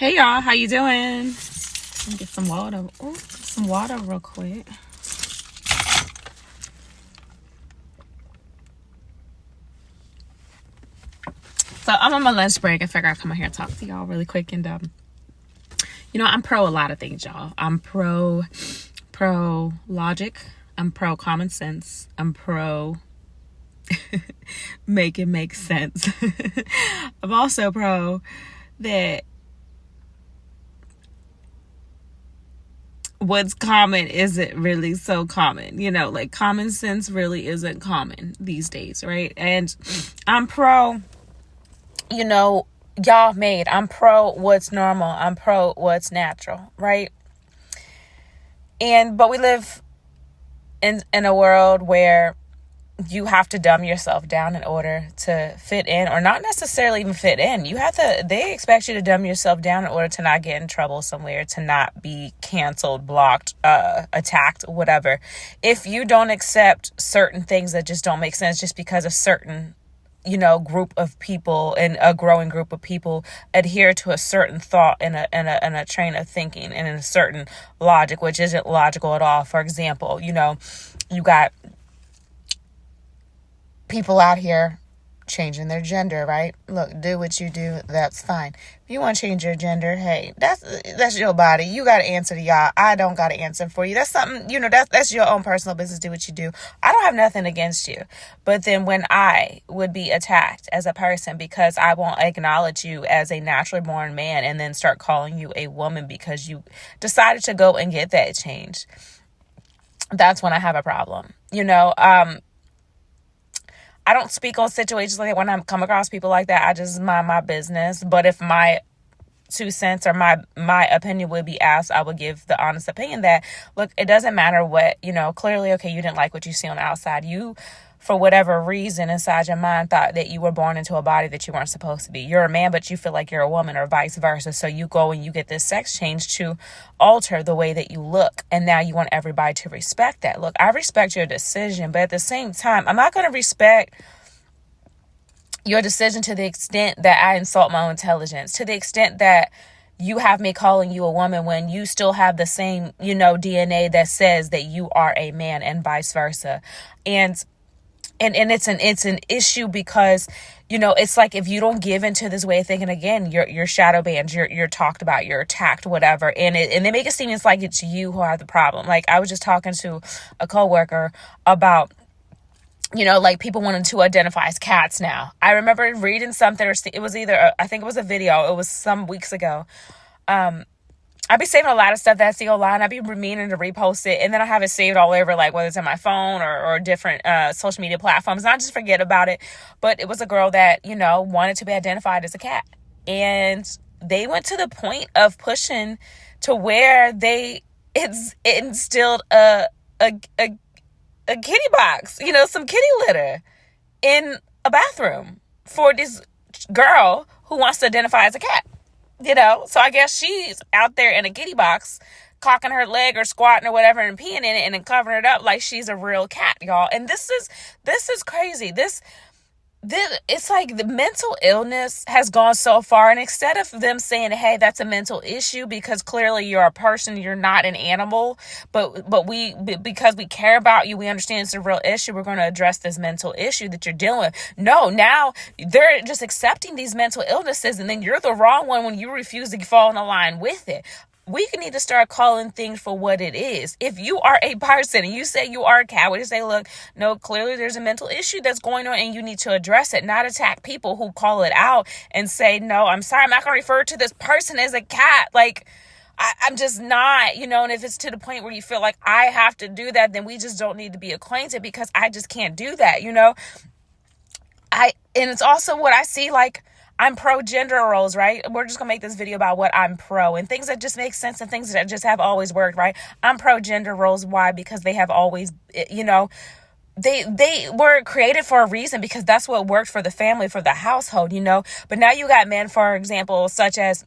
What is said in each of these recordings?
Hey y'all, how you doing? Let me get some water. Ooh, some water real quick. So I'm on my lunch break. I figure I'd come out here and talk to y'all really quick. And I'm pro a lot of things, y'all. I'm pro logic. I'm pro common sense. I'm pro make it make sense. I'm also pro that what's common isn't really so common. Like common sense really isn't common these days, right? And I'm pro, y'all made. I'm pro what's normal. I'm pro what's natural, right? But we live in a world where you have to dumb yourself down in order to fit in, or not necessarily even fit in. They expect you to dumb yourself down in order to not get in trouble somewhere, to not be canceled, blocked, attacked, whatever. If you don't accept certain things that just don't make sense just because a certain, group of people and a growing group of people adhere to a certain thought and a train of thinking and in a certain logic, which isn't logical at all. For example, you got people out here changing their gender, right? Look, do what you do, that's fine. If you want to change your gender, hey, that's your body. You got to answer to y'all. I don't got to answer for you. That's something, that's your own personal business. Do what you do. I don't have nothing against you. But then when I would be attacked as a person because I won't acknowledge you as a naturally born man and then start calling you a woman because you decided to go and get that change, that's when I have a problem. I don't speak on situations like that. When I come across people like that, I just mind my business. But if my 2 cents or my opinion would be asked, I would give the honest opinion that, look, it doesn't matter what, clearly, okay, you didn't like what you see on the outside. You, for whatever reason inside your mind, thought that you were born into a body that you weren't supposed to be. You're a man, but you feel like you're a woman, or vice versa. So you go and you get this sex change to alter the way that you look. And now you want everybody to respect that. Look, I respect your decision, but at the same time, I'm not going to respect your decision to the extent that I insult my own intelligence, to the extent that you have me calling you a woman when you still have the same, DNA that says that you are a man, and vice versa. And it's an issue because, it's like if you don't give into this way of thinking, again, you're shadow banned, you're talked about, you're attacked, whatever. And they make it seem it's like it's you who have the problem. Like I was just talking to a coworker about, like people wanting to identify as cats now. I remember reading something, or it was I think it was a video. It was some weeks ago. I'd be saving a lot of stuff that I see online. I'd be meaning to repost it, and then I have it saved all over, like whether it's on my phone or different social media platforms, and I just forget about it. But it was a girl that, wanted to be identified as a cat. And they went to the point of pushing to where it instilled a kitty box, some kitty litter in a bathroom for this girl who wants to identify as a cat, So I guess she's out there in a kitty box, cocking her leg or squatting or whatever and peeing in it and then covering it up like she's a real cat, y'all. And this is crazy. This it's like the mental illness has gone so far, and instead of them saying, hey, that's a mental issue because clearly you're a person, you're not an animal, but because we care about you, we understand it's a real issue, we're going to address this mental issue that you're dealing with. No, now they're just accepting these mental illnesses, and then you're the wrong one when you refuse to fall in line with it. We need to start calling things for what it is. If you are a person and you say you are a cat, we just say, look, no, clearly there's a mental issue that's going on and you need to address it, not attack people who call it out and say, no, I'm sorry, I'm not going to refer to this person as a cat. Like, I'm just not, and if it's to the point where you feel like I have to do that, then we just don't need to be acquainted because I just can't do that, And it's also what I see, like, I'm pro gender roles, right? We're just going to make this video about what I'm pro and things that just make sense and things that just have always worked, right? I'm pro gender roles. Why? Because they have always, they were created for a reason, because that's what worked for the family, for the household, But now you got men, for example, such as,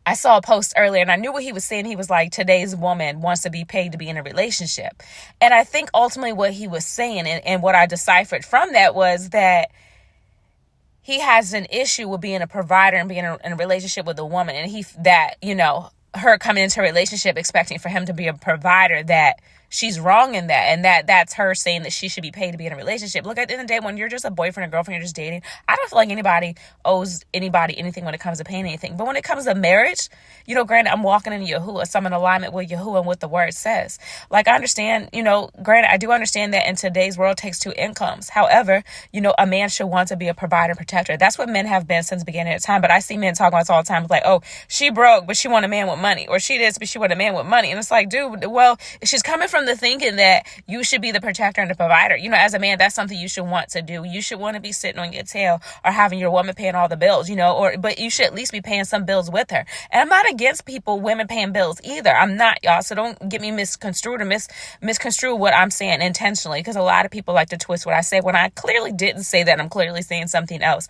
I saw a post earlier and I knew what he was saying. He was like, today's woman wants to be paid to be in a relationship. And I think ultimately what he was saying and what I deciphered from that was that he has an issue with being a provider and being in a relationship with a woman, and her coming into a relationship expecting for him to be a provider, that she's wrong in that, and that's her saying that she should be paid to be in a relationship. Look, at the end of the day, when you're just a boyfriend or girlfriend, you're just dating, I don't feel like anybody owes anybody anything when it comes to paying anything. But when it comes to marriage, granted, I'm walking in Yahuwah, so I'm in alignment with Yahuwah and what the word says. Like, I understand, granted, I do understand that in today's world, it takes two incomes. However, a man should want to be a provider and protector. That's what men have been since the beginning of time. But I see men talking about this all the time, like, oh, she broke, but she want a man with money, or she this, but she want a man with money. And it's like, dude, well, she's coming from the thinking that you should be the protector and the provider. As a man, that's something you should want to do. You should want to be sitting on your tail or having your woman paying all the bills, but you should at least be paying some bills with her. And I'm not against women paying bills either. I'm not, y'all. So don't get me misconstrued or misconstrue what I'm saying intentionally, because a lot of people like to twist what I say when I clearly didn't say that. I'm clearly saying something else.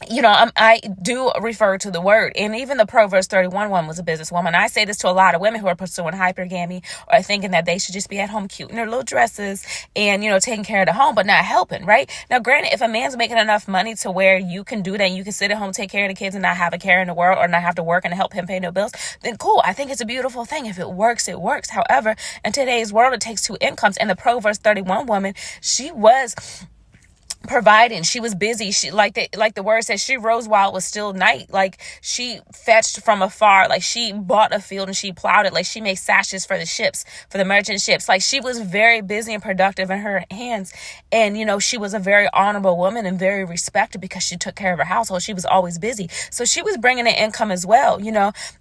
I do refer to the word, and even the Proverbs 31 one was a businesswoman. I say this to a lot of women who are pursuing hypergamy or thinking that they should just be at home cute in their little dresses and, taking care of the home, but not helping, right? Now, granted, if a man's making enough money to where you can do that and you can sit at home, take care of the kids and not have a care in the world or not have to work and help him pay no bills, then cool. I think it's a beautiful thing. If it works, it works. However, in today's world, it takes two incomes. And the Proverbs 31 woman, she was providing. She was busy. She like the word says, she rose while it was still night. Like, she fetched from afar. Like, she bought a field and she plowed it. Like, she made sashes for the ships, for the merchant ships. Like, she was very busy and productive in her hands. And she was a very honorable woman and very respected because she took care of her household. She was always busy, so she was bringing an income as well.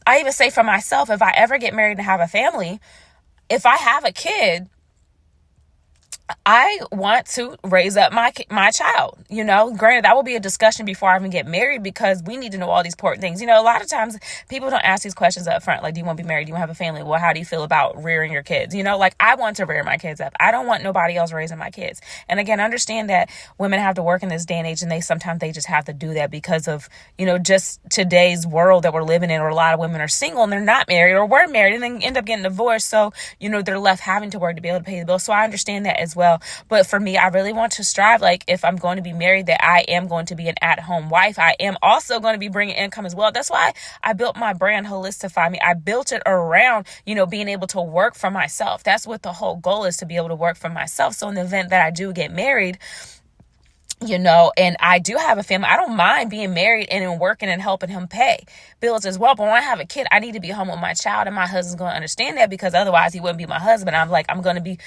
I even say for myself, if I ever get married and have a family, if I have a kid, I want to raise up my child, granted, that will be a discussion before I even get married, because we need to know all these important things. A lot of times people don't ask these questions up front. Like, do you want to be married? Do you want to have a family? Well, how do you feel about rearing your kids? Like, I want to rear my kids up. I don't want nobody else raising my kids. And again, understand that women have to work in this day and age, and sometimes they just have to do that because of, just today's world that we're living in, where a lot of women are single and they're not married or were married and then end up getting divorced. So, they're left having to work to be able to pay the bills. So I understand that as well. But for me, I really want to strive, like, if I'm going to be married, that I am going to be an at-home wife. I am also going to be bringing income as well. That's why I built my brand Holistify Me. I built it around, being able to work for myself. That's what the whole goal is, to be able to work for myself. So in the event that I do get married, and I do have a family, I don't mind being married and working and helping him pay bills as well. But when I have a kid, I need to be home with my child, and my husband's going to understand that, because otherwise he wouldn't be my husband. I'm going to be,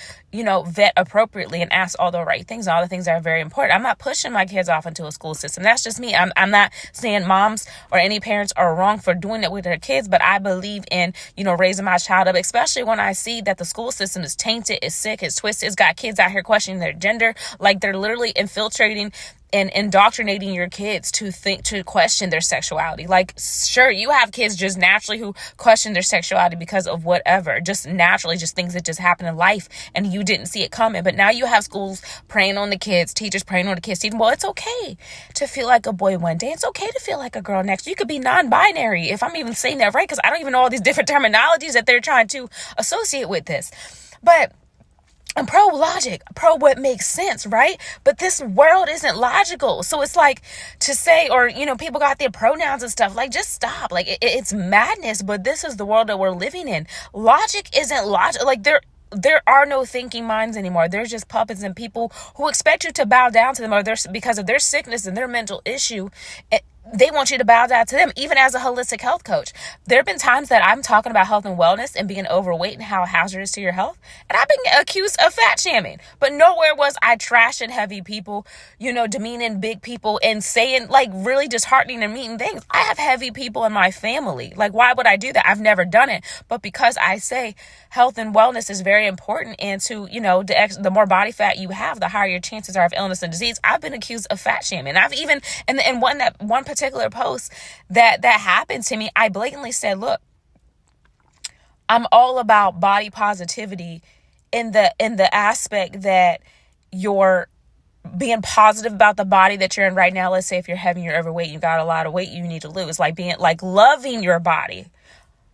vet appropriately and ask all the right things and all the things that are very important. I'm not pushing my kids off into a school system. That's just me. I'm not saying moms or any parents are wrong for doing it with their kids, but I believe in, raising my child up, especially when I see that the school system is tainted, it's sick, it's twisted, it's got kids out here questioning their gender. Like, they're literally infiltrating and indoctrinating your kids to question their sexuality. Like, sure, you have kids just naturally who question their sexuality because of whatever, just naturally, just things that just happen in life and you didn't see it coming. But now you have schools preying on the kids, teachers preying on the kids, teaching, well, it's okay to feel like a boy one day. It's okay to feel like a girl next. You could be non-binary, if I'm even saying that right, because I don't even know all these different terminologies that they're trying to associate with this. But I'm pro logic, pro what makes sense, right? But this world isn't logical. So it's like to say, or, people got their pronouns and stuff, like, just stop. Like, it's madness, but this is the world that we're living in. Logic isn't logic. Like, there are no thinking minds anymore. There's just puppets and people who expect you to bow down to them, or because of their sickness and their mental issue. They want you to bow down to them, even as a holistic health coach. There have been times that I'm talking about health and wellness and being overweight and how hazardous to your health. And I've been accused of fat shaming. But nowhere was I trashing heavy people, demeaning big people and saying, like, really disheartening and mean things. I have heavy people in my family. Like, why would I do that? I've never done it. But because I say health and wellness is very important, and to, the more body fat you have, the higher your chances are of illness and disease, I've been accused of fat shaming. I've even, and one particular post that happened to me, I blatantly said, look, I'm all about body positivity in the aspect that you're being positive about the body that you're in right now. Let's say if you're heavy, you're overweight, you got a lot of weight you need to lose, like being like loving your body.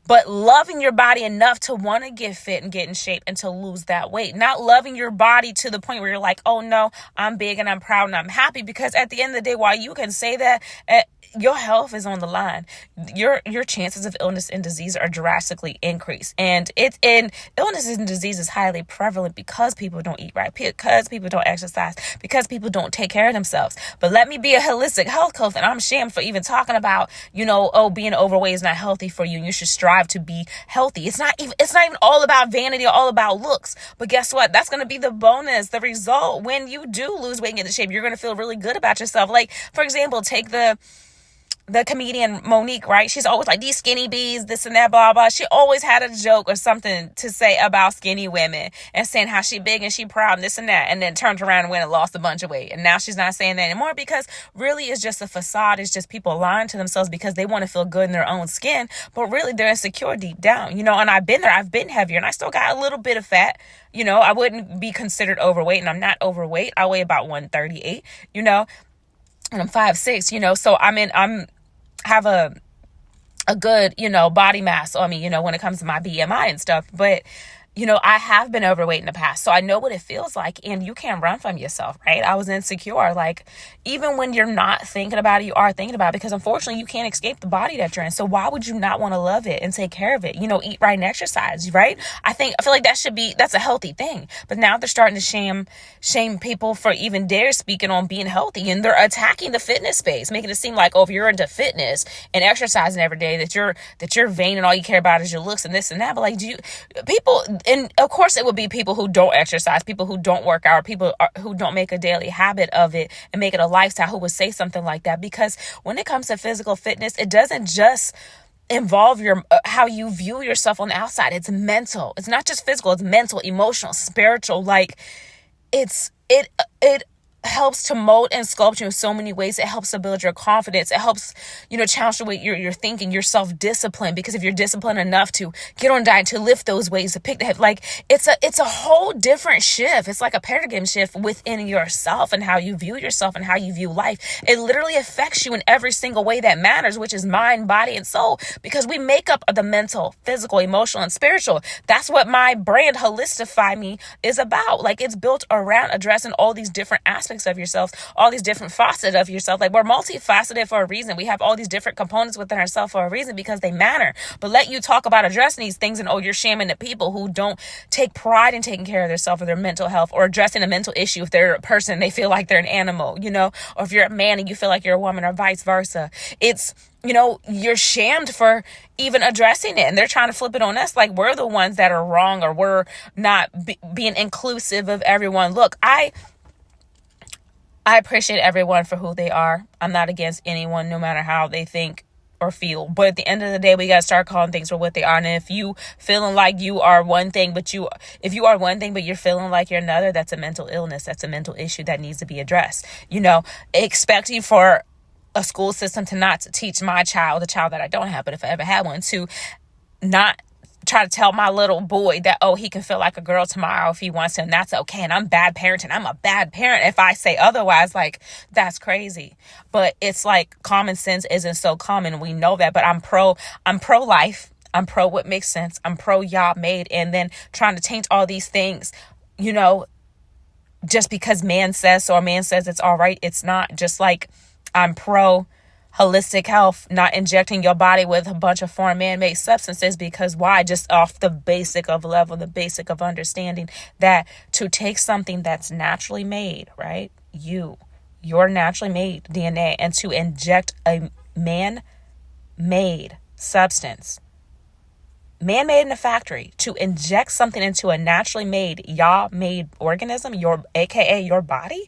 but loving your body enough to want to get fit and get in shape and to lose that weight. Not loving your body to the point where you're like, oh no, I'm big and I'm proud and I'm happy. Because at the end of the day, while you can say that, your health is on the line. Your chances of illness and disease are drastically increased. And illness and disease is highly prevalent because people don't eat right, because people don't exercise, because people don't take care of themselves. But let me be a holistic health coach, and I'm shamed for even talking about, being overweight is not healthy for you and you should strive to be healthy. It's not even all about vanity or all about looks. But guess what? That's going to be the bonus, the result. When you do lose weight and get in shape, you're going to feel really good about yourself. Like, for example, take the comedian Monique, right? She's always like, these skinny bees, this and that, blah, blah. She always had a joke or something to say about skinny women and saying how she big and she proud and this and that, and then turned around and went and lost a bunch of weight. And now she's not saying that anymore because really it's just a facade. It's just people lying to themselves because they want to feel good in their own skin, but really they're insecure deep down, and I've been there. I've been heavier and I still got a little bit of fat. I wouldn't be considered overweight, and I'm not overweight. I weigh about 138, and I'm 5'6", so I'm have a good, body mass on me, when it comes to my BMI and stuff. But, I have been overweight in the past, so I know what it feels like, and you can't run from yourself, right? I was insecure. Like, even when you're not thinking about it, you are thinking about it, because unfortunately you can't escape the body that you're in. So why would you not want to love it and take care of it? Eat right and exercise, right? I feel like that's a healthy thing. But now they're starting to shame people for even dare speaking on being healthy, and they're attacking the fitness space, making it seem like, oh, if you're into fitness and exercising every day, that you're vain and all you care about is your looks and this and that. But like, and of course it would be people who don't exercise, people who don't work out, people who don't make a daily habit of it and make it a lifestyle who would say something like that. Because when it comes to physical fitness, it doesn't just involve your how you view yourself on the outside. It's mental. It's not just physical. It's mental, emotional, spiritual. Like, it helps to mold and sculpt you in so many ways. It helps to build your confidence. It helps, challenge the way you're thinking, your self-discipline. Because if you're disciplined enough to get on diet, to lift those weights, to pick the head, like, it's a whole different shift. It's like a paradigm shift within yourself and how you view yourself and how you view life. It literally affects you in every single way that matters, which is mind, body, and soul. Because we make up the mental, physical, emotional, and spiritual. That's what my brand, Holistify Me, is about. Like, it's built around addressing all these different aspects of yourself, all these different facets of yourself. Like, we're multifaceted for a reason. We have all these different components within ourselves for a reason, because they matter. But let you talk about addressing these things and, oh, you're shaming the people who don't take pride in taking care of themselves or their mental health, or addressing a mental issue. If they're a person, they feel like they're an animal, or if you're a man and you feel like you're a woman, or vice versa. It's, you're shamed for even addressing it, and they're trying to flip it on us like we're the ones that are wrong, or we're not being inclusive of everyone. Look, I appreciate everyone for who they are. I'm not against anyone, no matter how they think or feel. But at the end of the day, we got to start calling things for what they are. And if you feeling like you are one thing, if you are one thing, but you're feeling like you're another, that's a mental illness. That's a mental issue that needs to be addressed. Expecting for a school system to not teach my child, a child that I don't have, but if I ever had one, to not try to tell my little boy that, oh, he can feel like a girl tomorrow if he wants to, and that's okay. And I'm bad parenting. I'm a bad parent if I say otherwise. Like, that's crazy. But it's like common sense isn't so common. We know that. But I'm pro-life. I'm pro what makes sense. I'm pro y'all made. And then trying to change all these things, just because man says so, or man says it's all right. It's not. Just like I'm pro holistic health, not injecting your body with a bunch of foreign man-made substances. Because why? Just off the basic of understanding that to take something that's naturally made, right? Your naturally made DNA, and to inject a man-made substance, man-made in a factory, to inject something into a naturally made, made organism, aka your body,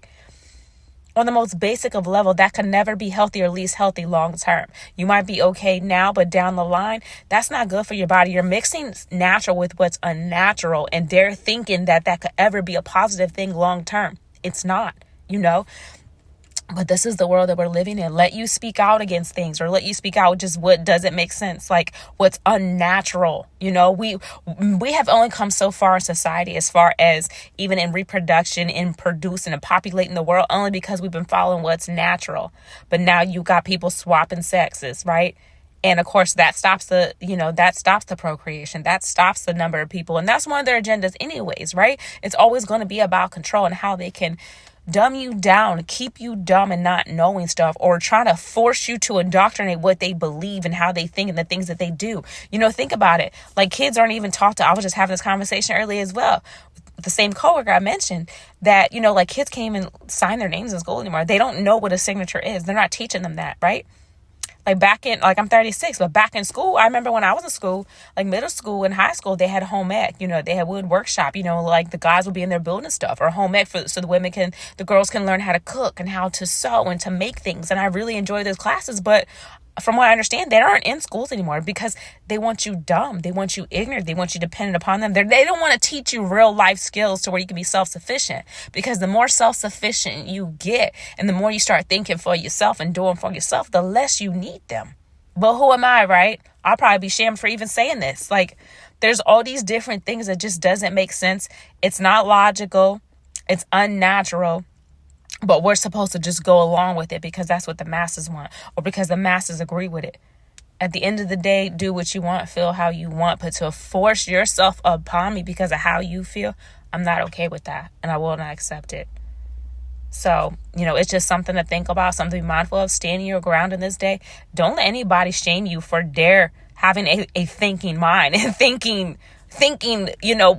on the most basic of level, that can never be healthy, or at least healthy long term. You might be okay now, but down the line, that's not good for your body. You're mixing natural with what's unnatural, and they're thinking that could ever be a positive thing long term. It's not, But this is the world that we're living in. Let you speak out against things, or let you speak out just what doesn't make sense, like what's unnatural. We have only come so far in society, as far as even in reproduction, in producing and populating the world, only because we've been following what's natural. But now you got people swapping sexes, right? And of course, that stops the procreation. That stops the number of people. And that's one of their agendas anyways, right? It's always going to be about control and how they can dumb you down, keep you dumb and not knowing stuff, or trying to force you to indoctrinate what they believe and how they think and the things that they do. Think about it. Like, kids aren't even taught to, I was just having this conversation earlier as well. The same coworker I mentioned that, like, kids can't even sign their names in school anymore. They don't know what a signature is. They're not teaching them that, right? Like I'm 36, but back in school, I remember when I was in school, like middle school and high school, they had home ec, they had wood workshop, like the guys would be in there building stuff, or home ec so the girls can learn how to cook and how to sew and to make things. And I really enjoy those classes, but from what I understand, they aren't in schools anymore because they want you dumb. They want you ignorant. They want you dependent upon them. They don't want to teach you real life skills to where you can be self-sufficient, because the more self-sufficient you get and the more you start thinking for yourself and doing for yourself, the less you need them. But who am I, right? I'll probably be shamed for even saying this. Like, there's all these different things that just doesn't make sense. It's not logical. It's unnatural. But we're supposed to just go along with it because that's what the masses want, or because the masses agree with it. At the end of the day, do what you want, feel how you want, but to force yourself upon me because of how you feel, I'm not okay with that, and I will not accept it. So, it's just something to think about, something to be mindful of. Standing your ground in this day. Don't let anybody shame you for having a thinking mind and thinking,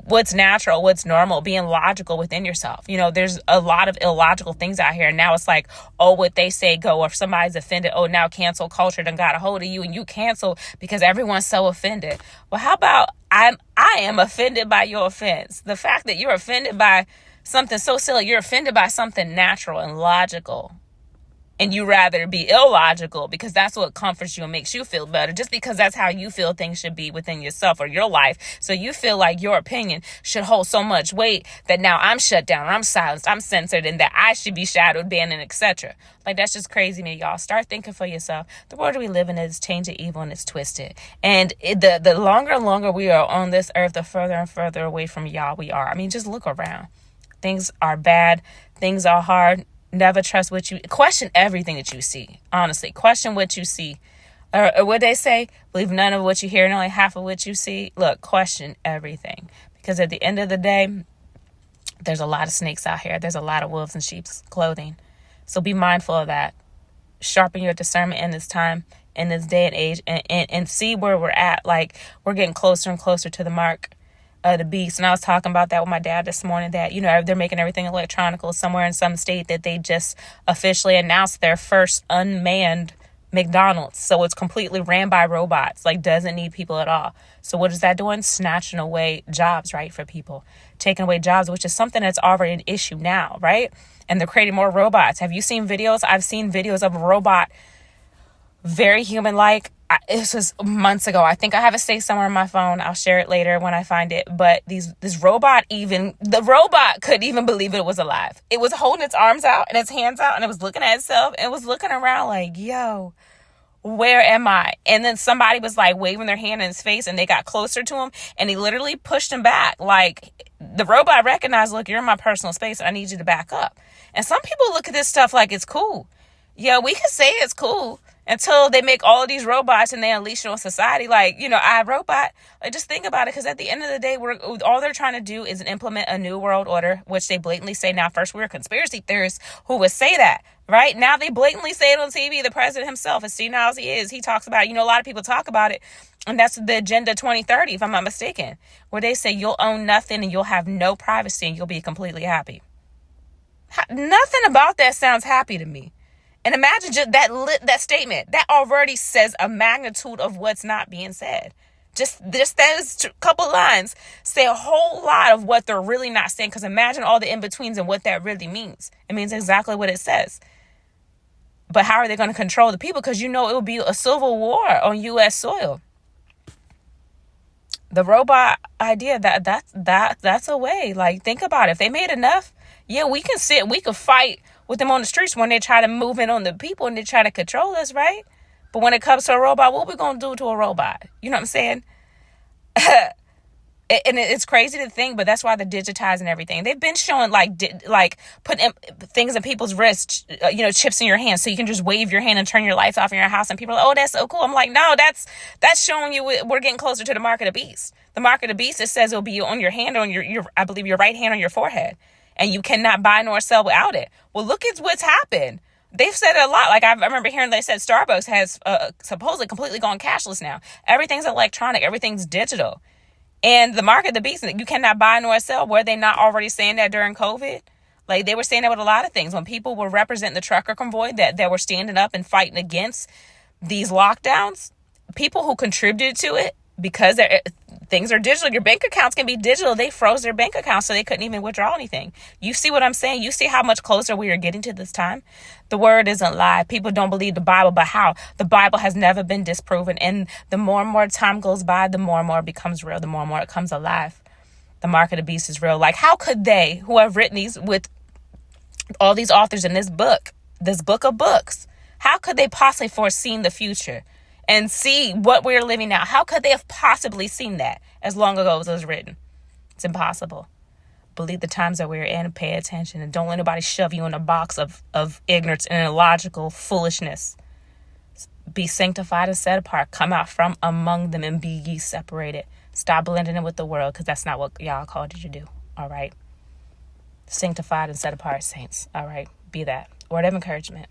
what's natural, what's normal, being logical within yourself. There's a lot of illogical things out here. And now it's like, what they say go, or if somebody's offended, now cancel culture done got a hold of you and you cancel because everyone's so offended. Well, how about I am offended by your offense? The fact that you're offended by something so silly, you're offended by something natural and logical. And you rather be illogical because that's what comforts you and makes you feel better, just because that's how you feel things should be within yourself or your life. So you feel like your opinion should hold so much weight that now I'm shut down, or I'm silenced, I'm censored, and that I should be shadowed, banned, and etc. Like, that's just crazy to me, y'all. Start thinking for yourself. The world we live in is changing evil and it's twisted. And the longer and longer we are on this earth, the further and further away from y'all we are. I mean, just look around. Things are bad. Things are hard. Never trust question everything that you see. Honestly, question what you see. Or what they say, believe none of what you hear and only half of what you see. Look, question everything. Because at the end of the day, there's a lot of snakes out here. There's a lot of wolves in sheep's clothing. So be mindful of that. Sharpen your discernment in this time, in this day and age, and see where we're at. Like, we're getting closer and closer to the mark of the beast. And I was talking about that with my dad this morning, that, they're making everything electronical somewhere in some state, that they just officially announced their first unmanned McDonald's. So it's completely ran by robots, like doesn't need people at all. So what is that doing? Snatching away jobs, right, for people. Taking away jobs, which is something that's already an issue now, right? And they're creating more robots. Have you seen videos? I've seen videos of a robot, very human-like. This was months ago. I think I have it saved somewhere on my phone. I'll share it later when I find it. But the robot couldn't even believe it was alive. It was holding its arms out and its hands out, and it was looking at itself and was looking around like, yo, where am I? And then somebody was like waving their hand in his face, and they got closer to him, and he literally pushed him back. Like, the robot recognized, look, you're in my personal space, and I need you to back up. And some people look at this stuff like it's cool. Yeah, we can say it's cool until they make all of these robots and they unleash it on society. Like, iRobot. Like, just think about it, because at the end of the day, all they're trying to do is implement a new world order, which they blatantly say now. First, we were conspiracy theorists who would say that, right? Now they blatantly say it on TV. The president himself, as senile as he is, he talks about it. A lot of people talk about it. And that's the Agenda 2030, if I'm not mistaken, where they say you'll own nothing and you'll have no privacy and you'll be completely happy. Nothing about that sounds happy to me. And imagine just that statement. That already says a magnitude of what's not being said. Just those couple lines say a whole lot of what they're really not saying. Because imagine all the in-betweens and what that really means. It means exactly what it says. But how are they going to control the people? Because it will be a civil war on U.S. soil. The robot idea, that's a way. Like, think about it. If they made enough, yeah, we can fight with them on the streets when they try to move in on the people and they try to control us, right? But when it comes to a robot, what we going to do to a robot? You know what I'm saying? And it's crazy to think, but that's why they're digitizing everything. They've been showing like putting things in people's wrists, chips in your hand, so you can just wave your hand and turn your lights off in your house, and people are like, "Oh, that's so cool." I'm like, no, that's showing you we're getting closer to the mark of the beast. The mark of the beast, it says it'll be on your hand, on your I believe your right hand on your forehead, and you cannot buy nor sell without it. Well, look at what's happened. They've said it a lot. Like I remember hearing they said Starbucks has supposedly completely gone cashless now. Everything's electronic. Everything's digital. And the mark of the beast, you cannot buy nor sell. Were they not already saying that during COVID? Like they were saying that with a lot of things. When people were representing the trucker convoy that were standing up and fighting against these lockdowns, people who contributed to it, because things are digital. Your bank accounts can be digital. They froze their bank accounts so they couldn't even withdraw anything. You see what I'm saying? You see how much closer we are getting to this time? The word isn't lie. People don't believe the Bible, but how? The Bible has never been disproven. And the more and more time goes by, the more and more it becomes real. The more and more it comes alive. The mark of the beast is real. Like, how could they, who have written these with all these authors in this book of books, how could they possibly foreseen the future and see what we're living now? How could they have possibly seen that as long ago as it was written? It's impossible. Believe the times that we're in and pay attention, and don't let anybody shove you in a box of ignorance and illogical foolishness. Be sanctified and set apart. Come out from among them and be ye separated. Stop blending in with the world, because that's not what y'all called you to do. All right. Sanctified and set apart saints. All right. Be that. Word of encouragement.